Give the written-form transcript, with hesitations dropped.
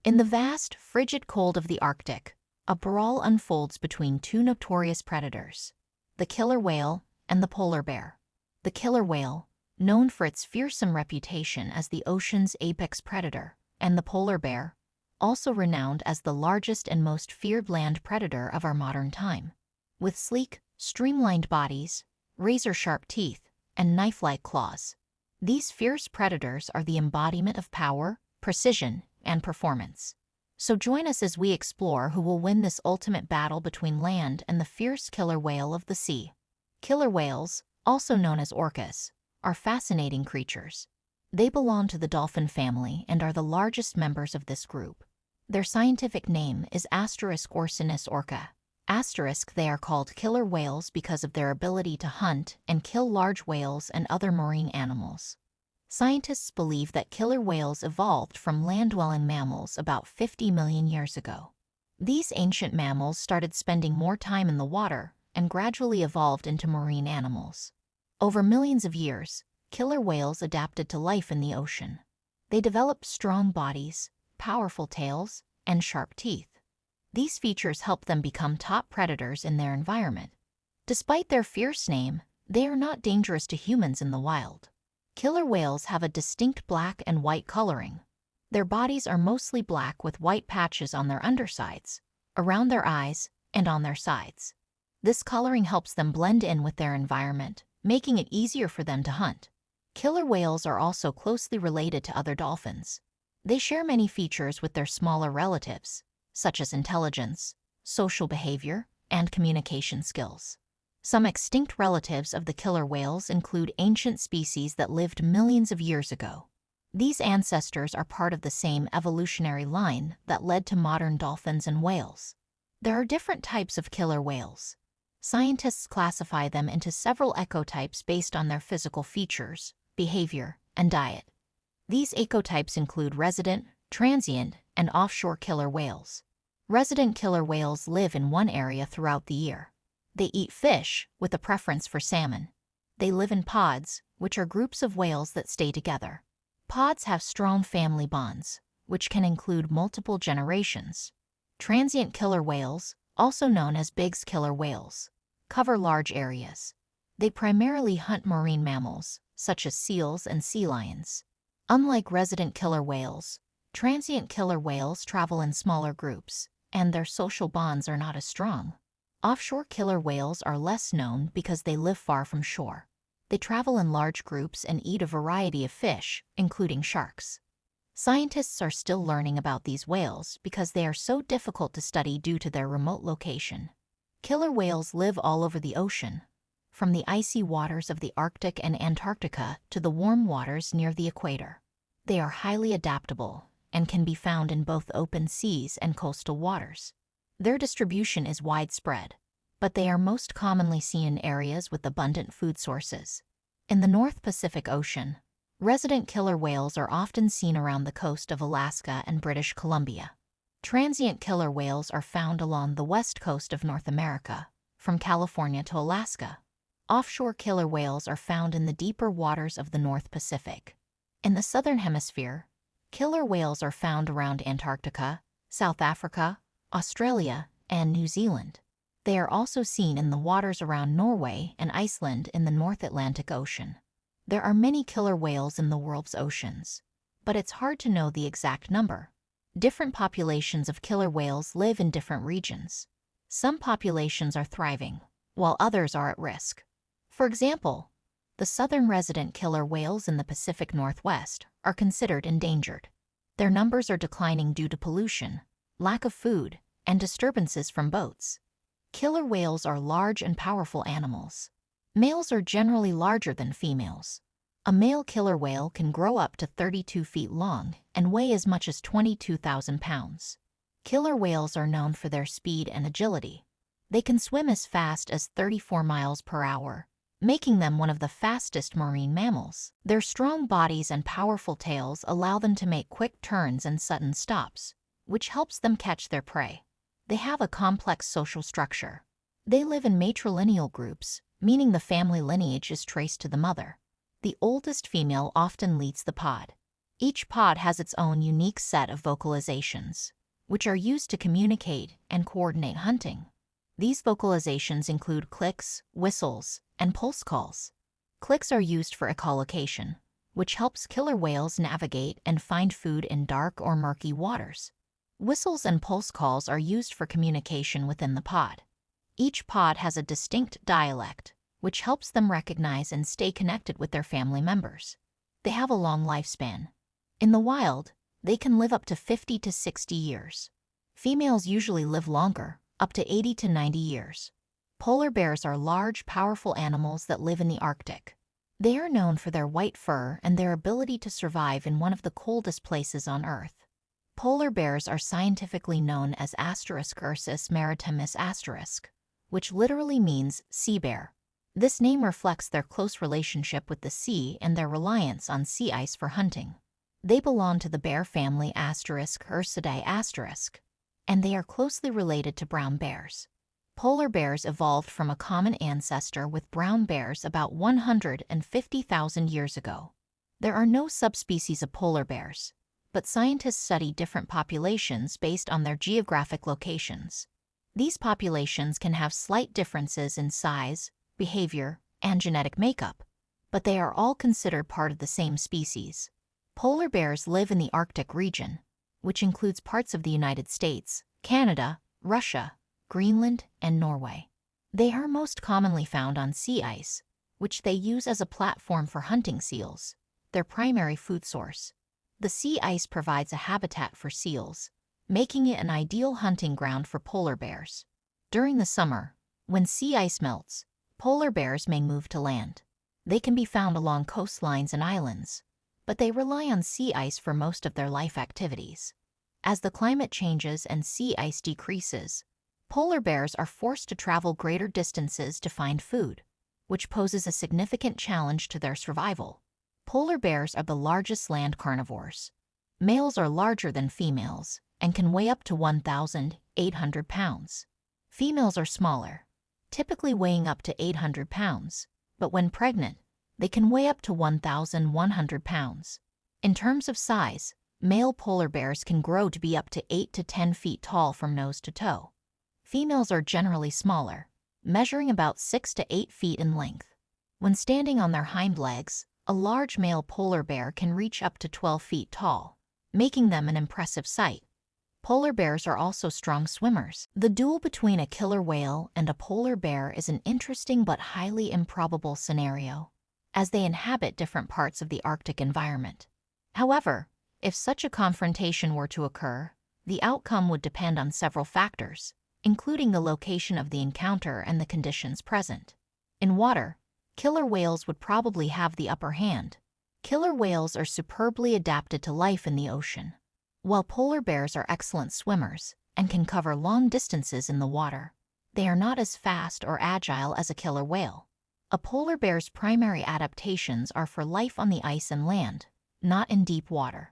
In the vast, frigid cold of the Arctic, a brawl unfolds between two notorious predators, the killer whale and the polar bear. The killer whale, known for its fearsome reputation as the ocean's apex predator, and the polar bear, also renowned as the largest and most feared land predator of our modern time. With sleek, streamlined bodies, razor-sharp teeth, and knife-like claws, these fierce predators are the embodiment of power, precision, and performance. So join us as we explore who will win this ultimate battle between land and the fierce killer whale of the sea. Killer whales, also known as orcas, are fascinating creatures. They belong to the dolphin family and are the largest members of this group. Their scientific name is Orcinus orca. They are called killer whales because of their ability to hunt and kill large whales and other marine animals. Scientists believe that killer whales evolved from land-dwelling mammals about 50 million years ago. These ancient mammals started spending more time in the water and gradually evolved into marine animals. Over millions of years, killer whales adapted to life in the ocean. They developed strong bodies, powerful tails, and sharp teeth. These features help them become top predators in their environment. Despite their fierce name, they are not dangerous to humans in the wild. Killer whales have a distinct black and white coloring. Their bodies are mostly black with white patches on their undersides, around their eyes, and on their sides. This coloring helps them blend in with their environment, making it easier for them to hunt. Killer whales are also closely related to other dolphins. They share many features with their smaller relatives, such as intelligence, social behavior, and communication skills. Some extinct relatives of the killer whales include ancient species that lived millions of years ago. These ancestors are part of the same evolutionary line that led to modern dolphins and whales. There are different types of killer whales. Scientists classify them into several ecotypes based on their physical features, behavior, and diet. These ecotypes include resident, transient, and offshore killer whales. Resident killer whales live in one area throughout the year. They eat fish, with a preference for salmon. They live in pods, which are groups of whales that stay together. Pods have strong family bonds, which can include multiple generations. Transient killer whales, also known as Biggs killer whales, cover large areas. They primarily hunt marine mammals, such as seals and sea lions. Unlike resident killer whales, transient killer whales travel in smaller groups, and their social bonds are not as strong. Offshore killer whales are less known because they live far from shore. They travel in large groups and eat a variety of fish, including sharks. Scientists are still learning about these whales because they are so difficult to study due to their remote location. Killer whales live all over the ocean, from the icy waters of the Arctic and Antarctica to the warm waters near the equator. They are highly adaptable and can be found in both open seas and coastal waters. Their distribution is widespread, but they are most commonly seen in areas with abundant food sources. In the North Pacific Ocean, resident killer whales are often seen around the coast of Alaska and British Columbia. Transient killer whales are found along the west coast of North America, from California to Alaska. Offshore killer whales are found in the deeper waters of the North Pacific. In the Southern Hemisphere, killer whales are found around Antarctica, South Africa, Australia, and New Zealand. They are also seen in the waters around Norway and Iceland in the North Atlantic Ocean. There are many killer whales in the world's oceans, but it's hard to know the exact number. Different populations of killer whales live in different regions. Some populations are thriving, while others are at risk. For example, the southern resident killer whales in the Pacific Northwest are considered endangered. Their numbers are declining due to pollution, lack of food, and disturbances from boats. Killer whales are large and powerful animals. Males are generally larger than females. A male killer whale can grow up to 32 feet long and weigh as much as 22,000 pounds. Killer whales are known for their speed and agility. They can swim as fast as 34 miles per hour, making them one of the fastest marine mammals. Their strong bodies and powerful tails allow them to make quick turns and sudden stops, which helps them catch their prey. They have a complex social structure. They live in matrilineal groups, meaning the family lineage is traced to the mother. The oldest female often leads the pod. Each pod has its own unique set of vocalizations, which are used to communicate and coordinate hunting. These vocalizations include clicks, whistles, and pulse calls. Clicks are used for echolocation, which helps killer whales navigate and find food in dark or murky waters. Whistles and pulse calls are used for communication within the pod. Each pod has a distinct dialect, which helps them recognize and stay connected with their family members. They have a long lifespan. In the wild, they can live up to 50 to 60 years. Females usually live longer, up to 80 to 90 years. Polar bears are large, powerful animals that live in the Arctic. They are known for their white fur and their ability to survive in one of the coldest places on Earth. Polar bears are scientifically known as Ursus maritimus which literally means sea bear. This name reflects their close relationship with the sea and their reliance on sea ice for hunting. They belong to the bear family Ursidae and they are closely related to brown bears. Polar bears evolved from a common ancestor with brown bears about 150,000 years ago. There are no subspecies of polar bears, but scientists study different populations based on their geographic locations. These populations can have slight differences in size, behavior, and genetic makeup, but they are all considered part of the same species. Polar bears live in the Arctic region, which includes parts of the United States, Canada, Russia, Greenland, and Norway. They are most commonly found on sea ice, which they use as a platform for hunting seals, their primary food source. The sea ice provides a habitat for seals, making it an ideal hunting ground for polar bears. During the summer, when sea ice melts, polar bears may move to land. They can be found along coastlines and islands, but they rely on sea ice for most of their life activities. As the climate changes and sea ice decreases, polar bears are forced to travel greater distances to find food, which poses a significant challenge to their survival. Polar bears are the largest land carnivores. Males are larger than females and can weigh up to 1,800 pounds. Females are smaller, typically weighing up to 800 pounds, but when pregnant, they can weigh up to 1,100 pounds. In terms of size, male polar bears can grow to be up to 8 to 10 feet tall from nose to toe. Females are generally smaller, measuring about 6 to 8 feet in length. When standing on their hind legs, a large male polar bear can reach up to 12 feet tall, making them an impressive sight. Polar bears are also strong swimmers. The duel between a killer whale and a polar bear is an interesting but highly improbable scenario, as they inhabit different parts of the Arctic environment. However, if such a confrontation were to occur, the outcome would depend on several factors, including the location of the encounter and the conditions present. In water, killer whales would probably have the upper hand. Killer whales are superbly adapted to life in the ocean, while polar bears are excellent swimmers and can cover long distances in the water. They are not as fast or agile as a killer whale. A polar bear's primary adaptations are for life on the ice and land, not in deep water.